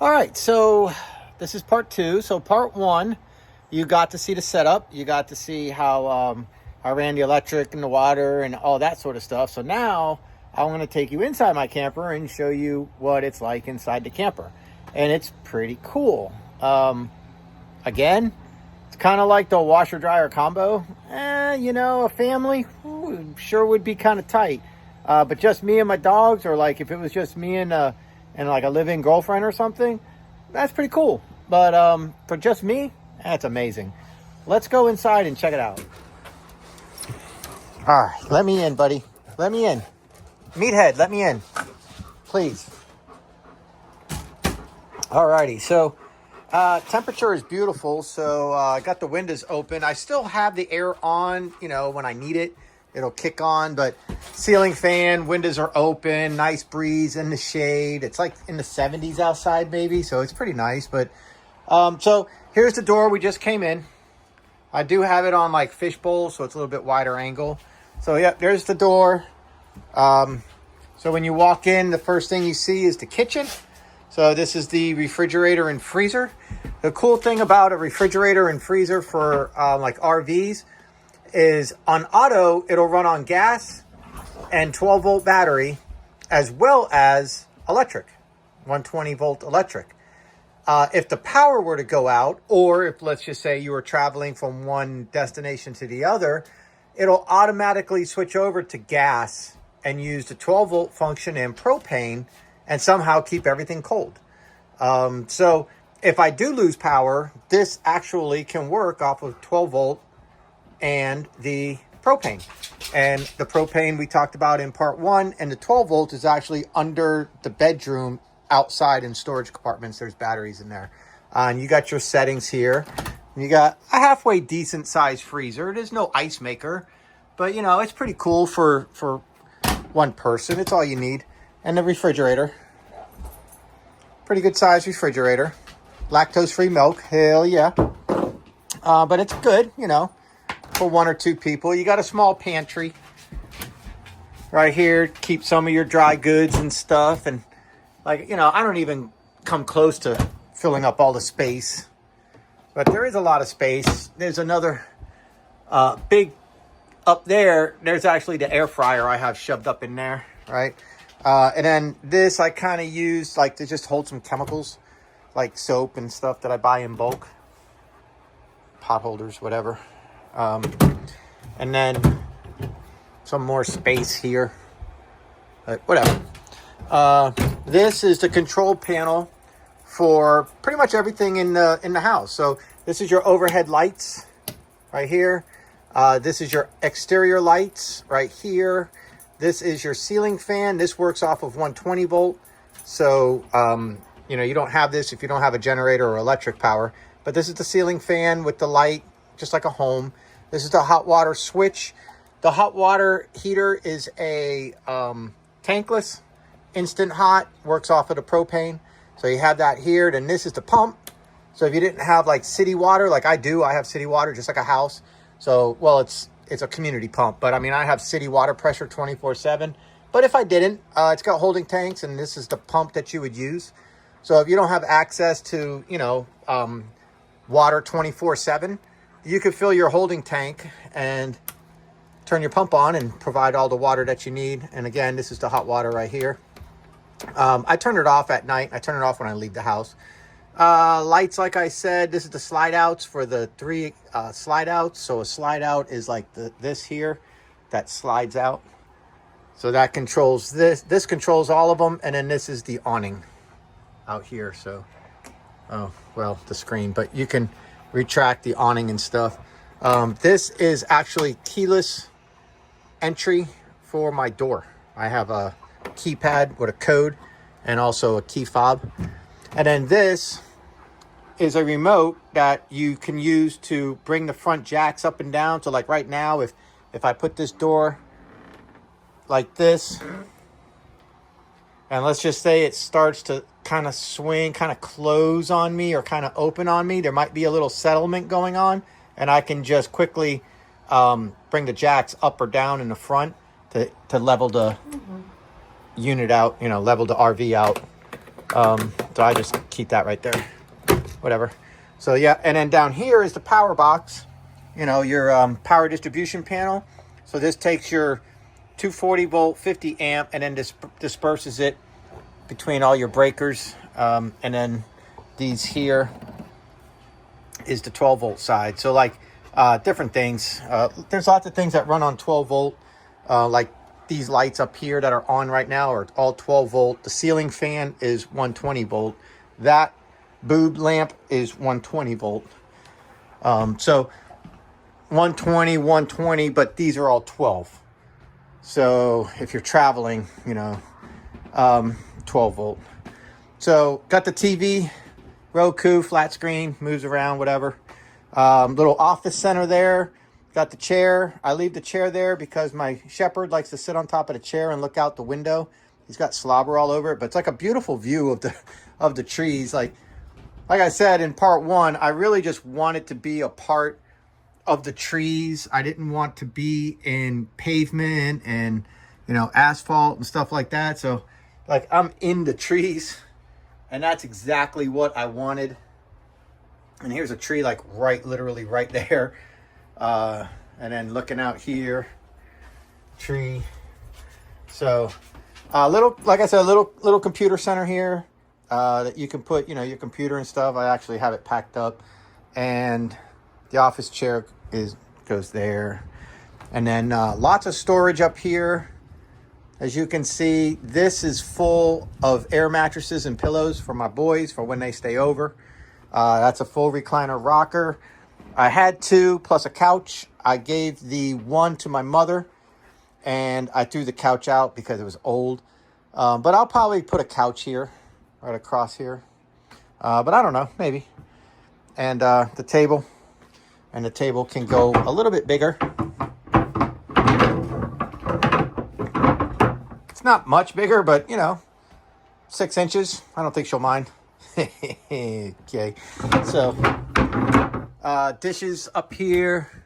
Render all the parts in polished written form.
All right, so this is part two. So part one, you got to see the setup. You got to see how I ran the electric and the water and all that sort of stuff. So now I'm going to take you inside my camper and show you what it's like inside the camper. And it's pretty cool. Again, it's kind of like the washer dryer combo. A family sure would be kind of tight. But just me and my dogs, or like if it was just me and like a live-in girlfriend or something, that's pretty cool. But for just me, that's amazing. Let's go inside and check it out. All right, let me in, buddy. Let me in. Meathead, let me in, please. All righty, so temperature is beautiful. So I got the windows open. I still have the air on, when I need it. It'll kick on, but ceiling fan, windows are open, nice breeze in the shade. It's like in the 70s outside maybe, so it's pretty nice. But so here's the door we just came in. I do have it on like fishbowl, so it's a little bit wider angle. So yeah, there's the door. So when you walk in, the first thing you see is the kitchen. So this is the refrigerator and freezer. The cool thing about a refrigerator and freezer for like RVs is on auto, it'll run on gas and 12-volt battery, as well as electric, 120-volt electric. If the power were to go out, or if, let's just say, you were traveling from one destination to the other, it'll automatically switch over to gas and use the 12-volt function and propane and somehow keep everything cold. So if I do lose power, this actually can work off of 12-volt and the propane. And the propane we talked about in part one, and the 12 volt is actually under the bedroom outside in storage compartments. There's batteries in there. And you got your settings here. You got a halfway decent sized freezer. It is no ice maker, but it's pretty cool for one person. It's all you need. And the refrigerator, pretty good sized refrigerator. Lactose free milk, hell yeah. But it's good, for one or two people. You got a small pantry right here, keep some of your dry goods and stuff. And I don't even come close to filling up all the space, but there is a lot of space. There's another big up there. There's actually the air fryer I have shoved up in there, right? And then this I kind of use like to just hold some chemicals like soap and stuff that I buy in bulk, pot holders, whatever. And then some more space here, whatever. This is the control panel for pretty much everything in the house. So this is your overhead lights right here. This is your exterior lights right here. This is your ceiling fan. This works off of 120 volt. So, you don't have this if you don't have a generator or electric power, but this is the ceiling fan with the light, just like a home. This is the hot water switch. The hot water heater is a tankless, instant hot, works off of the propane. So you have that here. Then this is the pump. So if you didn't have like city water, like I do, I have city water just like a house. So, well, it's a community pump, but I have city water pressure 24/7. But if I didn't, it's got holding tanks, and this is the pump that you would use. So if you don't have access to, water 24/7, you could fill your holding tank and turn your pump on and provide all the water that you need. And again, this is the hot water right here. I turn it off at night. I turn it off when I leave the house. Lights, like I said, this is the slide outs for the 3 slide outs. So a slide out is like this here that slides out. So that controls this. This controls all of them. And then this is the awning out here. So, the screen, but you can retract the awning and stuff. This is actually keyless entry for my door. I have a keypad with a code and also a key fob. And then this is a remote that you can use to bring the front jacks up and down. So like right now, if I put this door like this, and let's just say it starts to kind of swing, kind of close on me or kind of open on me, there might be a little settlement going on, and I can just quickly bring the jacks up or down in the front to level the unit out, level the RV out. So I just keep that right there, whatever. So yeah, and then down here is the power box, you know, your power distribution panel. So this takes your 240 volt 50 amp and then disperses it between all your breakers. And then these here is the 12 volt side. So like different things. There's lots of things that run on 12 volt, like these lights up here that are on right now are all 12 volt. The ceiling fan is 120 volt. That boob lamp is 120 volt. So 120, 120, but these are all 12. So if you're traveling, you know, 12 volt. So got the TV, Roku, flat screen, moves around, whatever. Little office center there. Got the chair. I leave the chair there because my shepherd likes to sit on top of the chair and look out the window. He's got slobber all over it, but it's like a beautiful view of the trees. Like I said in part one, I really just wanted to be a part of the trees. I didn't want to be in pavement and, you know, asphalt and stuff like that. So like I'm in the trees, and that's exactly what I wanted. And here's a tree like literally right there. And then looking out here, tree. So like I said, a little computer center here that you can put, you know, your computer and stuff. I actually have it packed up, and the office chair goes there. And then lots of storage up here. As you can see, this is full of air mattresses and pillows for my boys for when they stay over. That's a full recliner rocker. I had two plus a couch. I gave the one to my mother, and I threw the couch out because it was old. But I'll probably put a couch here, right across here. But I don't know, maybe. And the table. And the table can go a little bit bigger. It's not much bigger, but, you know, 6 inches. I don't think she'll mind. Okay. So, dishes up here.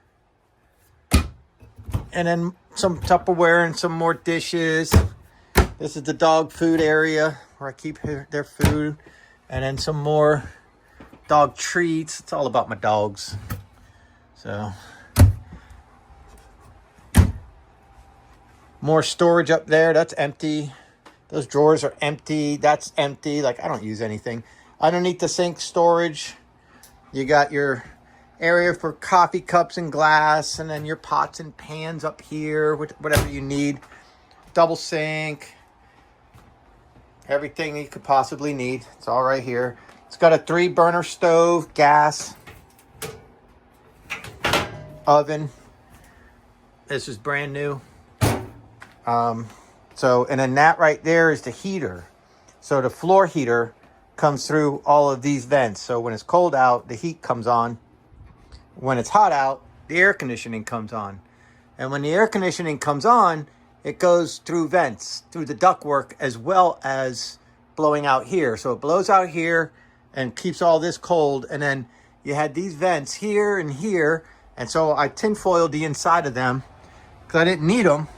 And then some Tupperware and some more dishes. This is the dog food area where I keep their food. And then some more dog treats. It's all about my dogs. So, more storage up there. That's empty. Those drawers are empty. That's empty. Like, I don't use anything. Underneath the sink storage, you got your area for coffee cups and glass, and then your pots and pans up here, whatever you need. Double sink. Everything you could possibly need. It's all right here. It's got a 3-burner stove, gas, oven. This is brand new. So, and then that right there is the heater. So the floor heater comes through all of these vents. So when it's cold out, the heat comes on. When it's hot out, the air conditioning comes on. And when the air conditioning comes on, it goes through vents, through the ductwork, as well as blowing out here. So it blows out here and keeps all this cold. And then you had these vents here and here. And so I tinfoiled the inside of them because I didn't need them.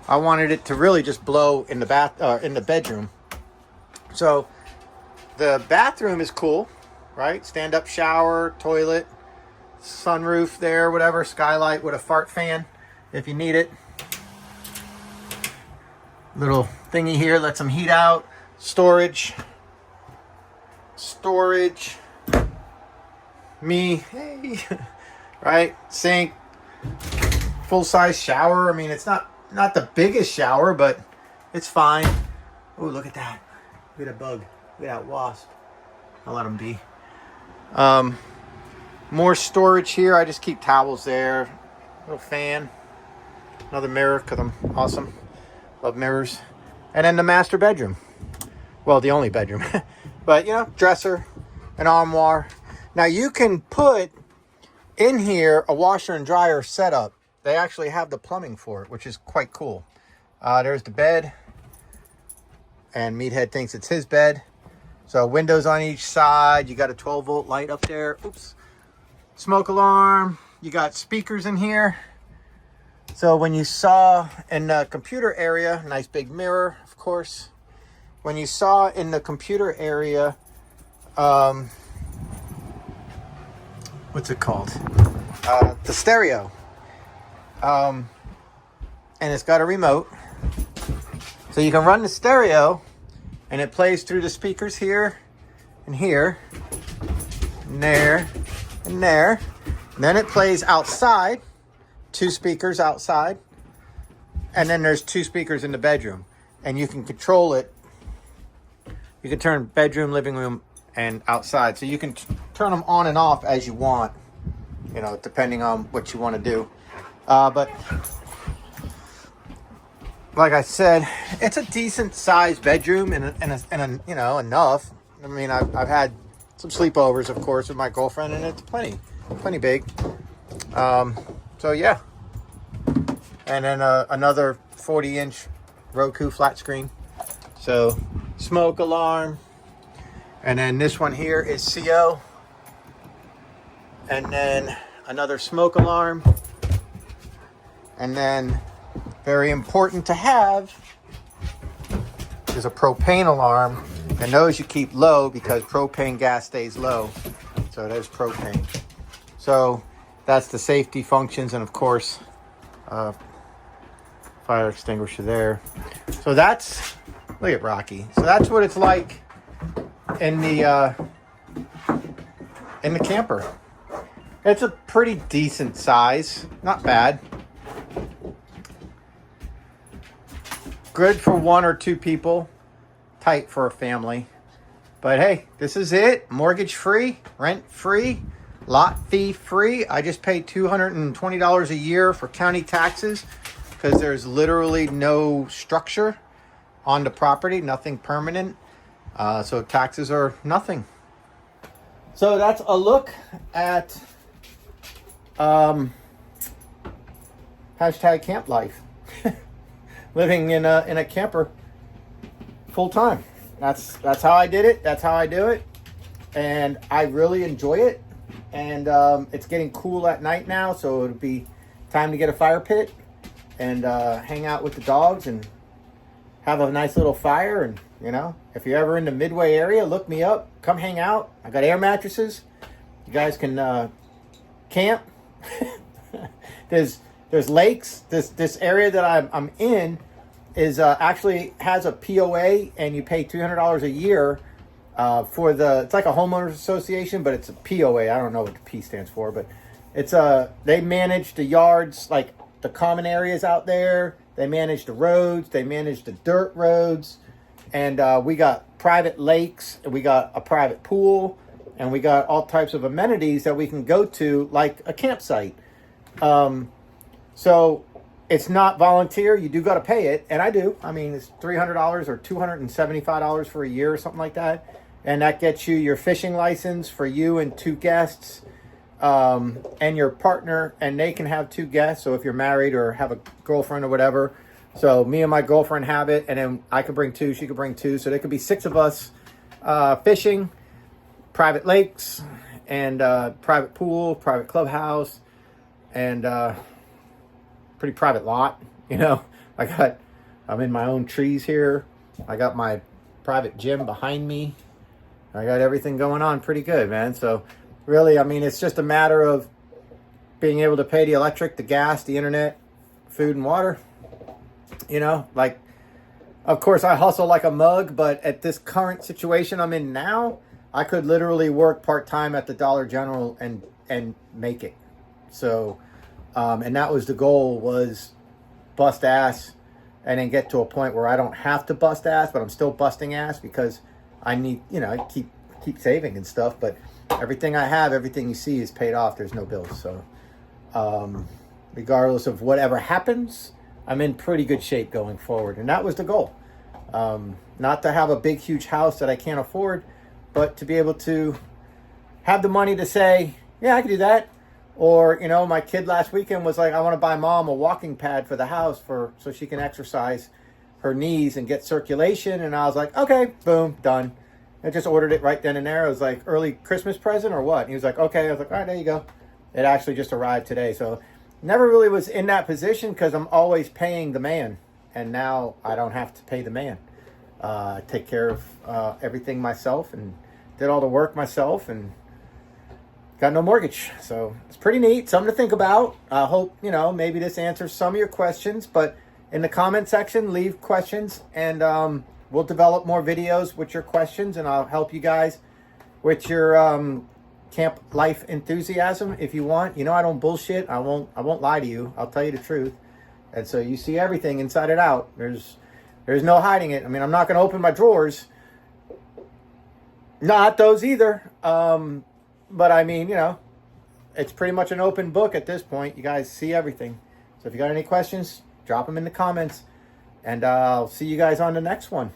I wanted it to really just blow in the in the bedroom. So the bathroom is cool, right? Stand-up shower, toilet, sunroof there, whatever, skylight with a fart fan if you need it. Little thingy here lets them heat out. Storage. Me, hey, right? Sink, full-size shower. I mean, it's not the biggest shower, but it's fine. Oh, look at that. Look at that bug. Look at that wasp. I'll let them be. More storage here. I just keep towels there. Little fan. Another mirror because I'm awesome. Love mirrors. And then the master bedroom. Well, the only bedroom. But, you know, dresser, an armoire. Now, you can put in here a washer and dryer setup. They actually have the plumbing for it, which is quite cool. There's the bed. And Meathead thinks it's his bed. So windows on each side. You got a 12-volt light up there. Oops. Smoke alarm. You got speakers in here. So when you saw in the computer area, nice big mirror, of course. when you saw in the computer area, what's it called? The stereo. And it's got a remote. So you can run the stereo and it plays through the speakers here and here and there and there. And then it plays outside, 2 speakers outside. And then there's 2 speakers in the bedroom. And you can control it. You can turn bedroom, living room, and outside. So you can turn them on and off as you want, you know, depending on what you want to do. But like I said, it's a decent sized bedroom and you know, enough. I mean, I've had some sleepovers, of course, with my girlfriend, and it's plenty big. So yeah. And then another 40-inch Roku flat screen. So smoke alarm. And then this one here is CO. And then another smoke alarm. And then very important to have is a propane alarm. And those you keep low because propane gas stays low. So there's propane. So that's the safety functions, and of course, fire extinguisher there. So that's, look at Rocky. So that's what it's like in the camper. It's a pretty decent size, not bad. Good for 1 or 2 people, tight for a family. But hey, this is it. Mortgage free, rent free, lot fee free. I just pay $220 a year for county taxes because there's literally no structure on the property, nothing permanent. So taxes are nothing. So that's a look at hashtag camp life. Living in a camper full time. That's how I did it. That's how I do it. And I really enjoy it. And it's getting cool at night now, so it'll be time to get a fire pit and hang out with the dogs and have a nice little fire. And, you know, if you're ever in the Midway area, look me up. Come hang out. I got air mattresses. You guys can camp. There's lakes. This area that I'm in is actually has a POA, and you pay $300 a year for it's like a homeowners association, but it's a POA. I don't know what the P stands for, but it's they manage the yards, like the common areas out there. They manage the roads. They manage the dirt roads, and we got private lakes. And we got a private pool, and we got all types of amenities that we can go to, like a campsite. So it's not volunteer. You do got to pay it. And I do. I mean, it's $300 or $275 for a year or something like that. And that gets you your fishing license for you and 2 guests, and your partner, and they can have 2 guests. So if you're married or have a girlfriend or whatever. So me and my girlfriend have it, and then I could bring 2, she could bring 2. So there could be 6 of us fishing, private lakes, and private pool, private clubhouse, and pretty private lot. You know, I'm in my own trees here. I got my private gym behind me. I got everything going on pretty good, man. So really, I mean, it's just a matter of being able to pay the electric, the gas, the internet, food, and water. You know, like, of course, I hustle like a mug, but at this current situation I'm in now, I could literally work part-time at the Dollar General and make it. So, and that was the goal, was bust ass and then get to a point where I don't have to bust ass, but I'm still busting ass because I need, you know, I keep saving and stuff. But everything I have, everything you see is paid off. There's no bills. So regardless of whatever happens, I'm in pretty good shape going forward. And that was the goal. Not to have a big, huge house that I can't afford, but to be able to have the money to say, yeah, I can do that. Or, you know, my kid last weekend was like, I want to buy mom a walking pad for the house so she can exercise her knees and get circulation. And I was like, okay, boom, done. I just ordered it right then and there. It was like early Christmas present or what? And he was like, okay. I was like, all right, there you go. It actually just arrived today. So never really was in that position because I'm always paying the man. And now I don't have to pay the man. Take care of everything myself and did all the work myself and got no mortgage. So it's pretty neat, something to think about. I hope, maybe this answers some of your questions, but in the comment section, leave questions and we'll develop more videos with your questions and I'll help you guys with your camp life enthusiasm if you want. I don't bullshit. I won't lie to you. I'll tell you the truth. And so you see everything inside and out. There's no hiding it. I mean, I'm not going to open my drawers. Not those either. But I mean, it's pretty much an open book at this point. You guys see everything. So if you got any questions, drop them in the comments. And I'll see you guys on the next one.